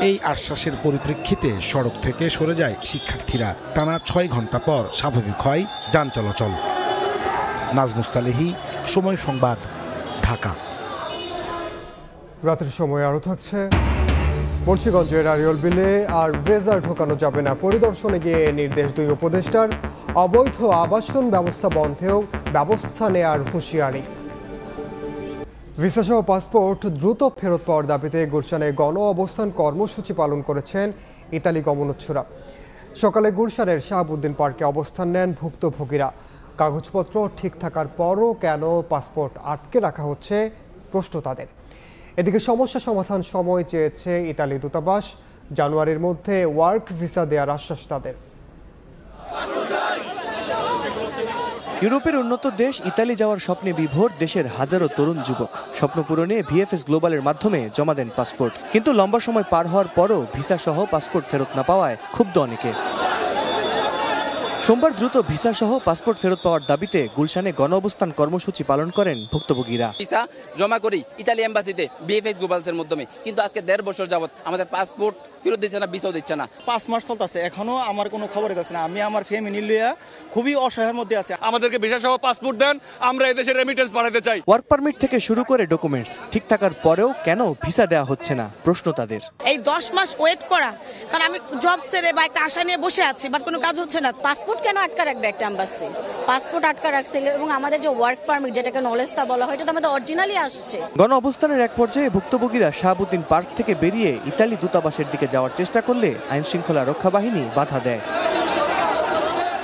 এই আশ্বাসের পরিপ্রেক্ষিতে সড়ক থেকে সরে যায় শিক্ষার্থীরা। টানা 6 ঘন্টা পর স্বাভাবিক হয় যান চলাচল। নাজমুস্তালেহি, সময় সংবাদ, ঢাকা। রাতের সময় আরও থাকছে। মুন্সিগঞ্জের আরিয়ল বিলে আর ব্রেজার ঢোকানো যাবে না, পরিদর্শনে গিয়ে নির্দেশ 2 উপদেষ্টার। অবৈধ আবাসন ব্যবস্থা বন্ধেও ব্যবস্থা নেয়ার হুঁশিয়ারি। ভিসাসহ পাসপোর্ট দ্রুত ফেরত পাওয়ার দাবিতে গুলশানে গণ অবস্থান কর্মসূচি পালন করেছেন ইতালি গমনোচ্ছুরা। সকালে গুলশানের শাহাবুদ্দিন পার্কে অবস্থান নেন ভুক্তভোগীরা। কাগজপত্র ঠিক থাকার পরও কেন পাসপোর্ট আটকে রাখা হচ্ছে প্রশ্ন তাদের। এদিকে সমস্যা সমাধান সময় চেয়েছে ইতালি দূতাবাস। জানুয়ারির মধ্যে ওয়ার্ক ভিসা দেওয়ার আশ্বাস তাদের। ইউরোপের উন্নত দেশ ইতালি যাওয়ার স্বপ্নে বিভোর দেশের হাজারো তরুণ যুবক। স্বপ্ন পূরণে ভিএফএস গ্লোবালের মাধ্যমে জমা দেন পাসপোর্ট, কিন্তু লম্বা সময় পার হওয়ার পরও ভিসা সহ পাসপোর্ট ফেরত না পাওয়ায় ক্ষুব্ধ অনেকে। সোমবার দ্রুত ভিসা সহ পাসপোর্ট ফেরত পাওয়ার দাবিতে গুলশানে গণ অবস্থান কর্মসূচি পালন করেন ভুক্তভোগীরা। ভিসা জমা করি ইতালি এম্বাসিতে ভিএফএস গ্লোবালসের মাধ্যমে, কিন্তু আজকে 1.5 বছর যাবত আমাদের পাসপোর্ট ফেরত দিচ্ছে না, ভিসাও দিচ্ছে না। 5 মাস চলতেছে, এখনো আমার কোনো খবর দিচ্ছে না। আমি আমার ফ্যামিলি লিয়া খুবই অসহায়ের মধ্যে আছে। আমাদেরকে ভিসা সহ পাসপোর্ট দেন, আমরা এদেশে রেমিটেন্স পাঠাতে চাই। ওয়ার্ক পারমিট থেকে শুরু করে ডকুমেন্টস ঠিক থাকার পরেও কেন ভিসা দেওয়া হচ্ছে না প্রশ্ন তাদের। এই 10 মাস ওয়েট করা, কারণ আমি জব ছেড়ে বা একটা আশা নিয়ে বসে আছি, বাট কোনো কাজ হচ্ছে না। পাসপোর্ট কেন আটকা রাখবে একটা এম্বাসি? পাসপোর্ট আটকা রাখছিল, এবং আমাদের যে ওয়ার্ক পারমিট যেটাকে নলেজটা বলা হয়, এটা তো আমাদের অরিজিনালি আসছে। গণ অবস্থানের এক পর্যায়ে ভুক্তভোগীরা শাহাবুদ্দিন পার্ক থেকে বেরিয়ে ইতালি দূতাবাসের দিকে যাওয়ার চেষ্টা করলে আইন শৃঙ্খলা রক্ষা বাহিনী বাধা দেয়।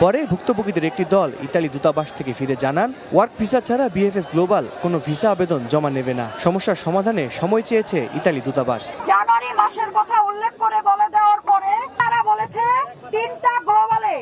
পরে ভুক্তভোগীদের একটি দল ইতালি দূতাবাস থেকে ফিরে জানান, ওয়ার্ক ভিসা ছাড়া বিএফএস গ্লোবাল কোনো ভিসা আবেদন জমা নেবে না। সমস্যার সমাধানে সময় চেয়েছে ইতালি দূতাবাস। জানুয়ারি মাসের কথা উল্লেখ করে বলে দেওয়ার পরে তারা বলেছে 3টা গ্লোবালে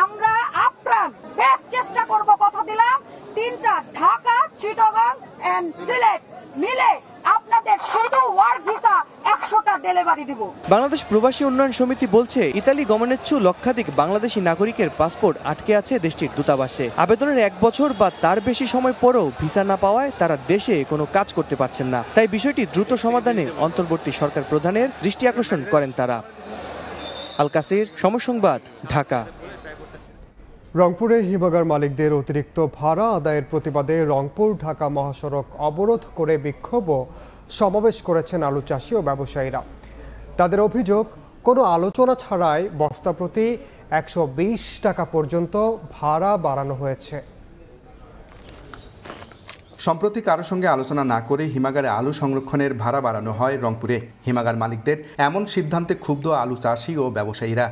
আমরা আপ্রাণ বেস্ট চেষ্টা করব, কথা দিলাম। 3টা ঢাকা, চিটাগাং এন্ড সিলেট মিলে আপনাদের শুধু ওয়ার্ক ভিসা 100টা ডেলিভারি দিব। বাংলাদেশ প্রবাসী উন্নয়ন সমিতি বলছে, ইতালি গমনেচ্ছু লক্ষাধিক বাংলাদেশি নাগরিকের পাসপোর্ট আটকে আছে দেশটির দূতাবাসে। আবেদনের 1 বছর বা তার বেশি সময় পরেও ভিসা না পাওয়ায় তারা দেশে কোনো কাজ করতে পারছেন না। তাই বিষয়টি দ্রুত সমাধানে অন্তর্বর্তী সরকার প্রধানের দৃষ্টি আকর্ষণ করেন তারা। আল কাসির, সময় সংবাদ, ঢাকা। রংপুরে হিমাগার মালিকদের অতিরিক্ত ভাড়া আদায়ের প্রতিবাদে রংপুর ঢাকা মহাসড়ক অবরোধ করে বিক্ষোভ ও সমাবেশ করেছেন আলু চাষি ও ব্যবসায়ীরা। তাদের অভিযোগ, কোনো আলোচনা ছাড়াই বস্তা প্রতি 120 টাকা পর্যন্ত ভাড়া বাড়ানো হয়েছে। সম্প্রতি কারোর সঙ্গে আলোচনা না করে হিমাগারে আলু সংরক্ষণের ভাড়া বাড়ানো হয় রংপুরে। হিমাগার মালিকদের এমন সিদ্ধান্তে ক্ষুব্ধ আলু চাষি ও ব্যবসায়ীরা।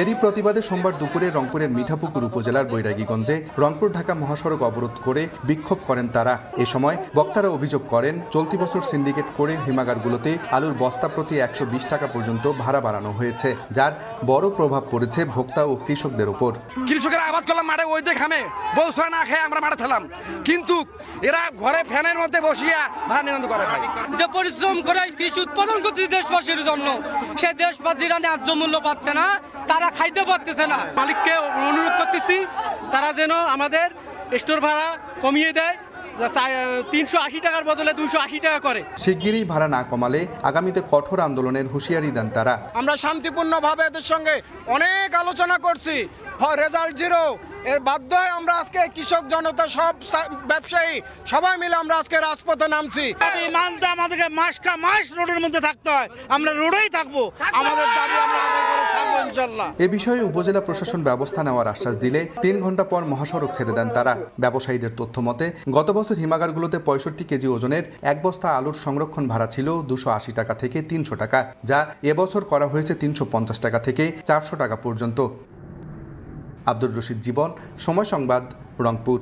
এরই প্রতিবাদে সোমবার দুপুরে রংপুরের মিঠাপুকুর উপজেলার বৈরাগীগঞ্জে রংপুর ঢাকা মহাসড়ক অবরোধ করে বিক্ষোভ করেন তারা। এ সময় বক্তারা অভিযোগ করেন, চলতি বছর সিন্ডিকেট করে হিমাগারগুলোতে আলুর বস্তা প্রতি 120 টাকা পর্যন্ত ভাড়া বাড়ানো হয়েছে, যার বড় প্রভাব পড়েছে ভোক্তা ও কৃষকদের উপর। কৃষকেরা আবাদ করলাম মাঠে, ওই যে খামে বউ ছয় না খেয়ে আমরা মাঠে থাকলাম, কিন্তু এরা ঘরে ফ্যানের মধ্যে বসিয়া ভাড়া নিয়ন্ত্রণ করে। ভাই, যে পরিশ্রম করে কৃষি উৎপাদন করছে দেশবাসীর জন্য, সে দেশবাসীরা ন্যায্য মূল্য পাচ্ছে না, তারা খাইতে পারতেছে না। মালিককে অনুরোধ করতেছি তারা যেন আমাদের স্টোর ভাড়া কমিয়ে দেয়, 380 টাকার বদলে 280 টাকা করে। শিগগিরই ভাড়া না কমালে আগামীতে কঠোর আন্দোলনের হুঁশিয়ারি দেন তারা। আমরা শান্তিপূর্ণভাবে এদের সঙ্গে অনেক আলোচনা করছি, রেজাল্ট 0। এর বাধ্য হয়ে আমরা আজকে কৃষক জনতা, সব ব্যবসায়ী সবাই মিলে আমরা আজকে রাজপথে নামছি। মানতে আমাদেরকে মাস রোডের মধ্যে থাকতে হয়, আমরা রোডেই থাকবো, আমাদের দাবি আমরা আদায় করে থাকবো ইনশাআল্লাহ। এ বিষয়ে উপজেলা প্রশাসন ব্যবস্থা নেওয়ার আশ্বাস দিলে 3 ঘন্টা পর মহাসড়ক ছেড়ে দেন তারা। ব্যবসায়ীদের তথ্য মতে গত বছর হিমাগারগুলোতে 65 কেজি ওজনের 1 বস্তা আলুর সংরক্ষণ ভাড়া ছিল 280 টাকা থেকে 300 টাকা, যা এবছর করা হয়েছে 350 টাকা থেকে 400 টাকা পর্যন্ত। আব্দুর রশিদ জীবন, সময় সংবাদ, রংপুর।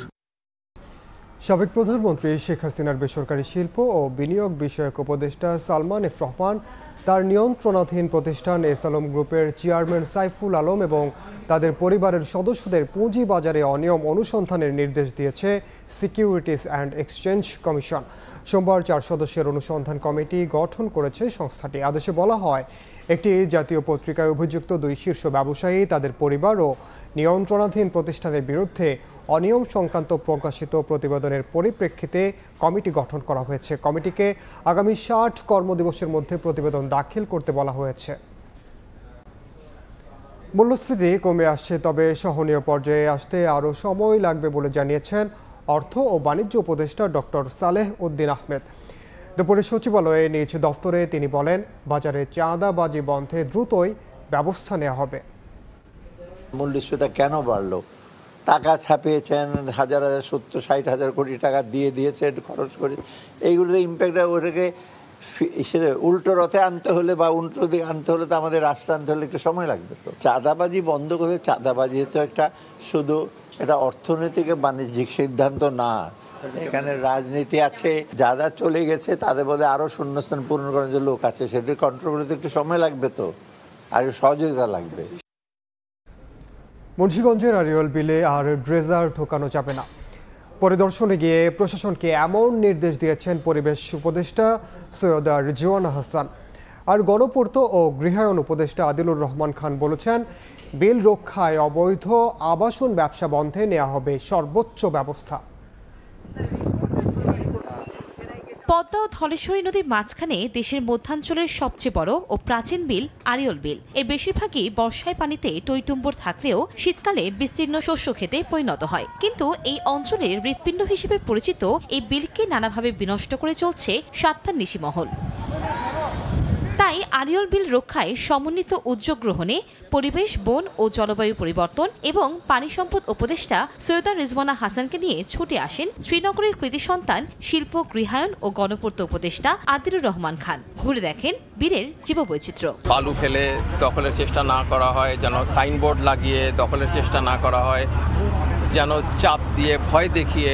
সাবেক প্রধানমন্ত্রী শেখ হাসিনার বেসরকারি শিল্প ও বিনিয়োগ বিষয়ক উপদেষ্টা সালমান এফ রহমান তার নিয়ন্ত্রণাধীন প্রতিষ্ঠান এস আলম গ্রুপের চেয়ারম্যান সাইফুল আলম এবং তাদের পরিবারের সদস্যদের পুঁজি বাজারে অনিয়ম অনুসন্ধানের নির্দেশ দিয়েছে সিকিউরিটিজ অ্যান্ড এক্সচেঞ্জ কমিশন। সোমবার 4 সদস্যের অনুসন্ধান কমিটি গঠন করেছে সংস্থাটি। আদেশে বলা হয়, একটি জাতীয় পত্রিকায় অভিযুক্ত 2 শীর্ষ ব্যবসায়ী, তাদের পরিবার ও নিয়ন্ত্রণাধীন প্রতিষ্ঠানের বিরুদ্ধে অনিয়ম সংক্রান্ত প্রকাশিত প্রতিবেদনের পরিপ্রেক্ষিতে কমিটি গঠন করা হয়েছে। কমিটিকে আগামী 60 কর্মদিবসের মধ্যে প্রতিবেদন দাখিল করতে বলা হয়েছে। মূল্যস্ফীতি কমে আসছে, তবে সহনীয় পর্যায়ে আসতে আরও সময় লাগবে বলে জানিয়েছেন অর্থ ও বাণিজ্য উপদেষ্টা ডক্টর সালেহ উদ্দিন আহমেদ। দুপুরে সচিবালয়ে নিজ দফতরে তিনি বলেন, বাজারে চাঁদাবাজি বন্ধে দ্রুতই ব্যবস্থা নেওয়া হবে। মূল্যস্ফীতি কেন বাড়লো? টাকা ছাপিয়েছেন, 70-60 কোটি টাকা দিয়েছেন, খরচ করে, এইগুলোর ইম্প্যাক্ট ওটাকে উল্টো রথে আনতে হলে বা উল্টো দিকে আনতে হলে তো আমাদের রাষ্ট্র আনতে হলে একটু সময় লাগবে। তো চাঁদাবাজি বন্ধ করে, চাঁদাবাজি তো শুধু এটা অর্থনৈতিক বাণিজ্যিক সিদ্ধান্ত না, এখানে রাজনীতি আছে। যারা চলে গেছে তাদের বলে আরো শূন্যস্থান পূরণ করার যে লোক আছে, সেদের কন্ট্রোল করতে একটু সময় লাগবে, তো আর সহযোগিতা লাগবে। মুন্সিগঞ্জের আরিয়ল বিলে আর ড্রেজার ঢোকানো যাবে না। পরিদর্শনে গিয়ে প্রশাসনকে এমন নির্দেশ দিয়েছেন পরিবেশ উপদেষ্টা সৈয়দা রিজওয়ানা হাসান। আর গণপূর্ত ও গৃহায়ন উপদেষ্টা আদিলুর রহমান খান বলেছেন, বিল রক্ষায় অবৈধ আবাসন ব্যবসা বন্ধে নেওয়া হবে সর্বোচ্চ ব্যবস্থা। পদ্মা ও ধলেশ্বরী নদীর মাঝখানে দেশের মধ্যাঞ্চলের সবচেয়ে বড় ও প্রাচীন বিল আরিয়ল বিল। এর বেশিরভাগই বর্ষায় পানিতে টইটুম্বর থাকলেও শীতকালে বিস্তীর্ণ শস্য খেতে পরিণত হয়। কিন্তু এই অঞ্চলের হৃৎপিণ্ড হিসেবে পরিচিত এই বিলকে নানাভাবে বিনষ্ট করে চলছে স্বার্থান্বেষী মহল। তাই আরিয়ল বিল রক্ষায় সমন্বিত উদ্যোগ গ্রহণে পরিবেশ, বন ও জলবায়ু পরিবর্তন এবং পানি সম্পদ উপদেষ্টা সৈয়দা রিজওয়ানা হাসানকে নিয়ে ছুটে আসেন শ্রীনগরের কৃতি সন্তান শিল্প, গৃহায়ন ও গণপূর্ত উপদেষ্টা আদিলুর রহমান খান। ঘুরে দেখেন বীরের জীববৈচিত্র্য। বালু ফেলে দখলের চেষ্টা না করা হয়, যেন সাইনবোর্ড লাগিয়ে দখলের চেষ্টা না করা হয়, যেন চাপ দিয়ে ভয় দেখিয়ে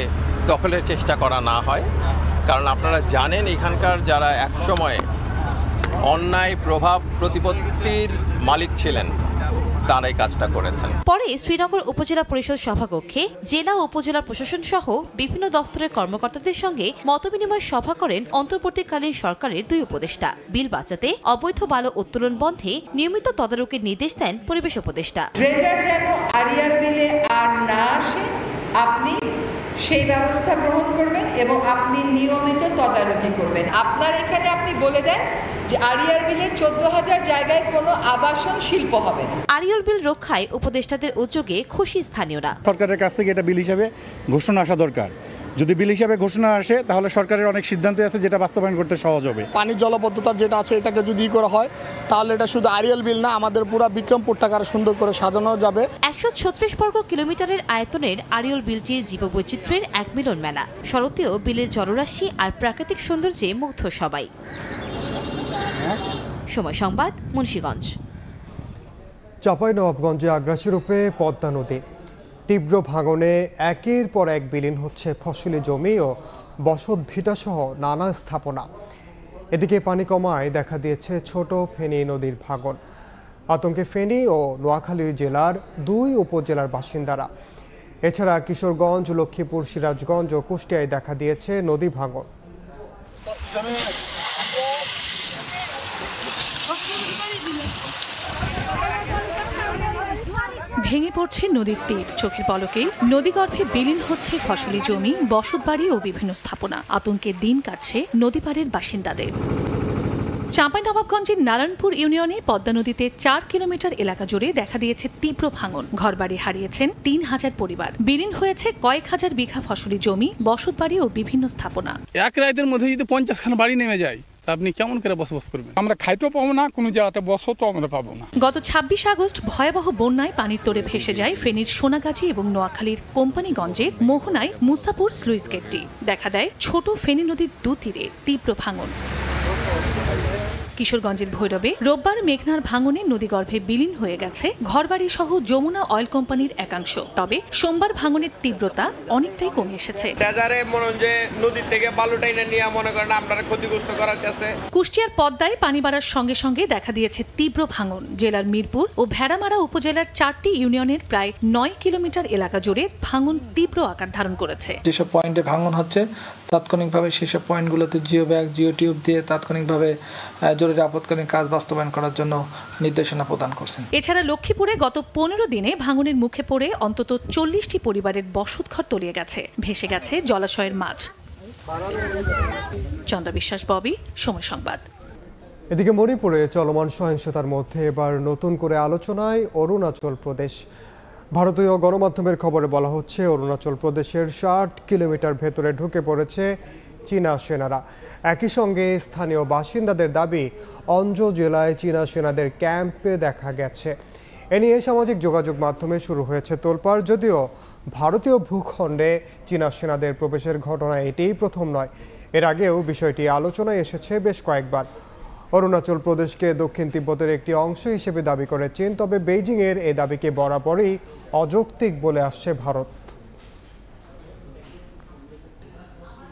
দখলের চেষ্টা করা না হয়। কারণ আপনারা জানেন, এখানকার যারা একসময় অন্যায় প্রভাব প্রতিপত্তির মালিক ছিলেন, তারাই কাজটা করেছেন। পরে শ্রীনগর উপজেলা পরিষদ সভাকক্ষে জেলা ও উপজেলা প্রশাসন সহ বিভিন্ন দপ্তরের কর্মকর্তাদের সঙ্গে মতবিনিময় সভা করেন অন্তর্বর্তীকালীন সরকারের 2 উপদেষ্টা। বিল বাঁচাতে অবৈধ বালু উত্তোলন বন্ধে নিয়মিত তদারকির নির্দেশ দেন পরিবেশ উপদেষ্টা। ড্রেজার যেন আরিয়াল বিলে আর না আসে, আপনি সেই ব্যবস্থা গ্রহণ করবেন এবং আপনি নিয়মিত তদারকি করবেন। আপনার এখানে আপনি বলে দেন যে আরিয়াল বিলের 14,000 জায়গায় কোনো আবাসন শিল্প হবে না। আরিয়াল বিল রক্ষায় উপদেষ্টাদের উদ্যোগে খুশি স্থানীয়রা। সরকারের কাছ থেকে এটা বিল হিসাবে ঘোষণা আসা দরকার। যদি বিল হিসাবে ঘোষণা আসে, তাহলে সরকারের অনেক সিদ্ধান্ত আছে যেটা বাস্তবায়ন করতে সহজ হবে। পানির জলবদ্ধতার যেটা আছে, এটাকে যদি করা হয়, তাহলে এটা শুধু আরিয়াল বিল না, আমাদের পুরো বিক্রমপুরটাকে আরো সুন্দর করে সাজানো যাবে। 136 বর্গ কিলোমিটারের আয়তনের আরিয়াল বিলটির জীববৈচিত্র্যের এক মিলন মেলা। শরতেও বিলের জলরাশি আর প্রাকৃতিক সৌন্দর্যে মুগ্ধ সবাই। সময় সংবাদ, মুন্সিগঞ্জ। চাঁপাইনবাবগঞ্জে আগ্রাসী রূপে পদ্মা নদী। তীব্র ভাঙনে একের পর এক বিলীন হচ্ছে ফসলি জমি ও বসত ভিটাসহ নানা স্থাপনা। এদিকে পানি কমায় দেখা দিয়েছে ছোট ফেনী নদীর ভাঙন। আতঙ্কে ফেনী ও নোয়াখালী জেলার 2 উপজেলার বাসিন্দারা। এছাড়া কিশোরগঞ্জ, লক্ষ্মীপুর, সিরাজগঞ্জ ও কুষ্টিয়ায় দেখা দিয়েছে নদী ভাঙন। ভেঙে পড়ছে নদীর তীর। চোখের পলকে নদীগর্ভে বিলীন হচ্ছে ফসলি জমি, বসতবাড়ি ও বিভিন্ন স্থাপনা। আতঙ্কে দিন কাটছে নদীপাড়ের বাসিন্দাদের। চাঁপাইনবাবগঞ্জের নারায়ণপুর ইউনিয়নে পদ্মা নদীতে 4 কিলোমিটার এলাকা জুড়ে দেখা দিয়েছে তীব্র ভাঙন। ঘরবাড়ি হারিয়েছেন 3000 পরিবার। বিলীন হয়েছে কয়েক হাজার বিঘা ফসলি জমি, বসতবাড়ি ও বিভিন্ন স্থাপনা। এক রাতের মধ্যে যদি 50 খান বাড়ি নেমে যায়, আপনি কেমন করে বসবাস করবেন? আমরা খাইতেও পাবো না, কোনো জায়গাতে বসতও আমরা পাবো না। গত 26 আগস্ট ভয়াবহ বন্যায় পানির তোড়ে ভেসে যায় ফেনীর সোনাগাজী এবং নোয়াখালীর কোম্পানিগঞ্জের মোহনায় মুসাপুর স্লুইস গেটটি। দেখা দেয় ছোট ফেনী নদীর 2 তীরে তীব্র ভাঙন। কিশোরগঞ্জের ভৈরবে রোববার মেঘনার ভাঙনে নদীগর্ভে বিলীন হয়ে গেছে ঘরবাড়ি সহ যমুনা অয়েল কোম্পানির একাংশ। তবে সোমবার ভাঙনের তীব্রতা অনেকটাই কমে এসেছে। নদী থেকে বালুটাই নিয়ে মনে করেন আপনারা ক্ষতিগ্রস্ত করার কাছে। কুষ্টিয়ার পদ্মায় পানি বাড়ার সঙ্গে সঙ্গে দেখা দিয়েছে তীব্র ভাঙন। জেলার মিরপুর ও ভেড়ামারা উপজেলার 4টি ইউনিয়নের প্রায় 9 কিলোমিটার এলাকা জুড়ে ভাঙন তীব্র আকার ধারণ করেছে। যেসব পয়েন্টে ভাঙন হচ্ছে তাৎক্ষণিকভাবে সেসব পয়েন্টগুলোতে জিও ব্যাগ জিও টিউব দিয়ে তাৎক্ষণিকভাবে জরুরি আপৎকালীন কাজ বাস্তবায়ন করার জন্য নির্দেশনা প্রদান করছেন। এছাড়া লক্ষ্মীপুরে গত 15 দিনে ভাঙনের মুখে পড়ে অন্তত 40টি পরিবারের বসতঘর তলিয়ে গেছে, ভেসে গেছে জলাশয়ের মাছ। চন্দ্র বিশ্বাস, ববি, সময় সংবাদ। এদিকে মণিপুরে চলমান সহিংসতার মধ্যে এবার নতুন করে আলোচনায় অরুণাচল প্রদেশ। ভারতীয় গণমাধ্যমের খবরে বলা হচ্ছে অরুণাচল প্রদেশের 60 কিলোমিটার ভেতরে ঢুকে পড়েছে চীনা সেনারা। একই সঙ্গে স্থানীয় বাসিন্দাদের দাবি অঞ্জ জেলায় চীনা সেনাদের ক্যাম্পে দেখা গেছে। এ নিয়ে সামাজিক যোগাযোগ মাধ্যমে শুরু হয়েছে তোলপাড়। যদিও ভারতীয় ভূখণ্ডে চীনা সেনাদের প্রবেশের ঘটনা এটিই প্রথম নয়, এর আগেও বিষয়টি আলোচনায় এসেছে বেশ কয়েকবার। অরুণাচল প্রদেশকে দক্ষিণ তিব্বতের একটি অংশ হিসেবে দাবি করে চীন, তবে বেইজিংয়ের এই দাবিকে বরাবরই অযৌক্তিক বলে আসছে ভারত।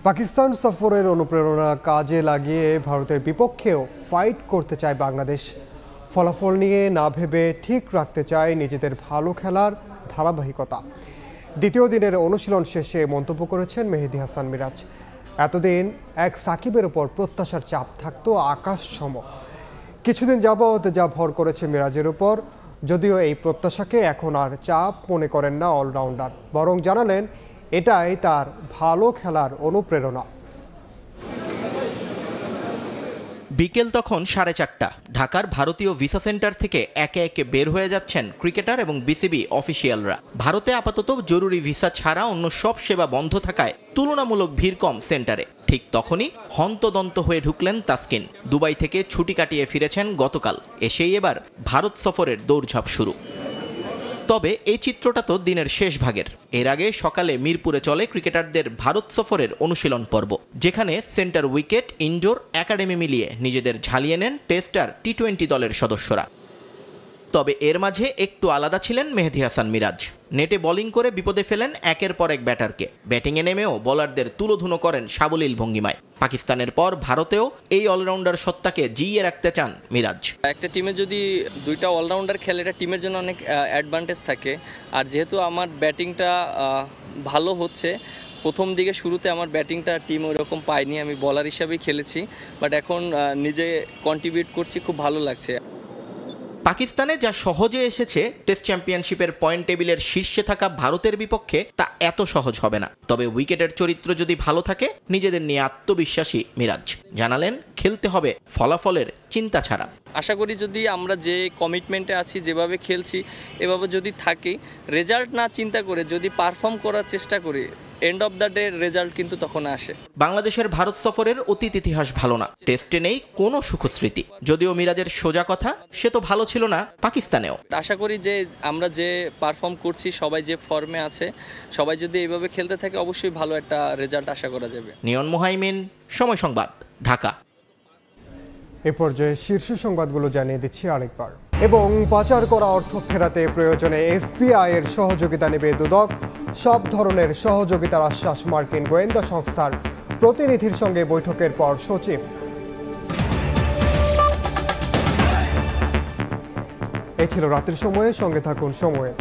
পাকিস্তান সফরের অনুপ্রেরণা কাজে লাগিয়ে ভারতের বিপক্ষেও ফাইট করতে চায় বাংলাদেশ। ফলাফল নিয়ে না ভেবে ঠিক রাখতে চায় নিজেদের ভালো খেলার ধারাবাহিকতা। দ্বিতীয় দিনের অনুশীলন শেষে মন্তব্য করেছেন মেহেদী হাসান মিরাজ। এতদিন এক সাকিবের ওপর প্রত্যাশার চাপ থাকতো আকাশসম। কিছুদিন যাবৎ যা ভর করেছে মিরাজের উপর, যদিও এই প্রত্যাশাকে এখন আর চাপ মনে করেন না অলরাউন্ডার, বরং জানালেন এটাই তার ভালো খেলার অনুপ্রেরণা। বিকেল তখন 4:30। ঢাকার ভারতীয় ভিসা সেন্টার থেকে একে একে বের হয়ে যাচ্ছেন ক্রিকেটার এবং বিসিবি অফিসিয়ালরা। ভারতে আপাতত জরুরি ভিসা ছাড়া অন্য সব সেবা বন্ধ থাকায় তুলনামূলক ভিড় কম সেন্টারে। ঠিক তখনই হন্তদন্ত হয়ে ঢুকলেন তাসকিন। দুবাই থেকে ছুটি কাটিয়ে ফিরেছেন গতকাল, এসেই এবার ভারত সফরের দৌড়ঝাঁপ শুরু। তবে এই চিত্রটা তো দিনের শেষ ভাগের। এর আগে সকালে মিরপুরে চলে ক্রিকেটারদের ভারত সফরের অনুশীলন পর্ব, যেখানে সেন্টার উইকেট, ইনডোর, একাডেমি মিলিয়ে নিজেদের ঝালিয়ে নেন টেস্ট আর টি-20 দলের সদস্যরা। তবে এর মাঝে একটু আলাদা ছিলেন মেহেদী হাসান মিরাজ। নেটে বোলিং করে বিপদে ফেলেন একের পর এক ব্যাটারকে। ব্যাটিংয়ে নেমেও বোলারদের তুলোধুনো করেন সাবলীল ভঙ্গিমায়। পাকিস্তানের পর ভারতেও এই অলরাউন্ডার সত্তাকে জিইয়ে রাখতে চান মিরাজ। একটা টিমে যদি দুইটা অলরাউন্ডার খেলে, এটা টিমের জন্য অনেক অ্যাডভান্টেজ থাকে। আর যেহেতু আমার ব্যাটিংটা ভালো হচ্ছে, প্রথম দিকে শুরুতে আমার ব্যাটিংটা টিম ওইরকম পায়নি, আমি বলার হিসাবেই খেলেছি, বাট এখন নিজে কন্ট্রিবিউট করছি, খুব ভালো লাগছে। পাকিস্তানে যা সহজে এসেছে, টেস্ট চ্যাম্পিয়নশিপের পয়েন্ট টেবিলের শীর্ষে থাকা ভারতের বিপক্ষে তা এত সহজ হবে না। তবে উইকেটের চরিত্র যদি ভালো থাকে, নিজেদের নিয়ে আত্মবিশ্বাসী মিরাজ জানালেন খেলতে হবে ফলাফলের চিন্তা ছাড়া। আশা করি যদি আমরা যে কমিটমেন্টে আছি, যেভাবে খেলছি, এভাবে যদি থাকি, রেজাল্ট না চিন্তা করে যদি পারফর্ম করার চেষ্টা করি, end of the day result কিন্তু তখন আসে। বাংলাদেশের ভারত সফরের অতীত ইতিহাস ভালো না, টেস্টে নেই কোনো সুখস্মৃতি। যদিও মিরাজের সোজা কথা, সে তো ভালো ছিল না পাকিস্তানেও। আশা করি যে আমরা যে পারফর্ম করছি, সবাই যে ফর্মে আছে, সবাই যদি এইভাবে খেলতে থাকে, অবশ্যই ভালো একটা রেজাল্ট আশা করা যাবে। নিয়ন মোহাইমিন, সময় সংবাদ, ঢাকা। এ পর্যায়ে শীর্ষ সংবাদগুলো জানিয়ে দিচ্ছি আরেকবার। এবং পাচার করা অর্থ ফেরাতে প্রয়োজনে এফবিআই এর সহযোগিতা নেবে দুদক। সব ধরনের সহযোগিতার আশ্বাস মার্কিন গোয়েন্দা সংস্থার প্রতিনিধির সঙ্গে বৈঠকের পর সচিব। এই ছিল রাতের সময়ে, সঙ্গে থাকুন সময়ে।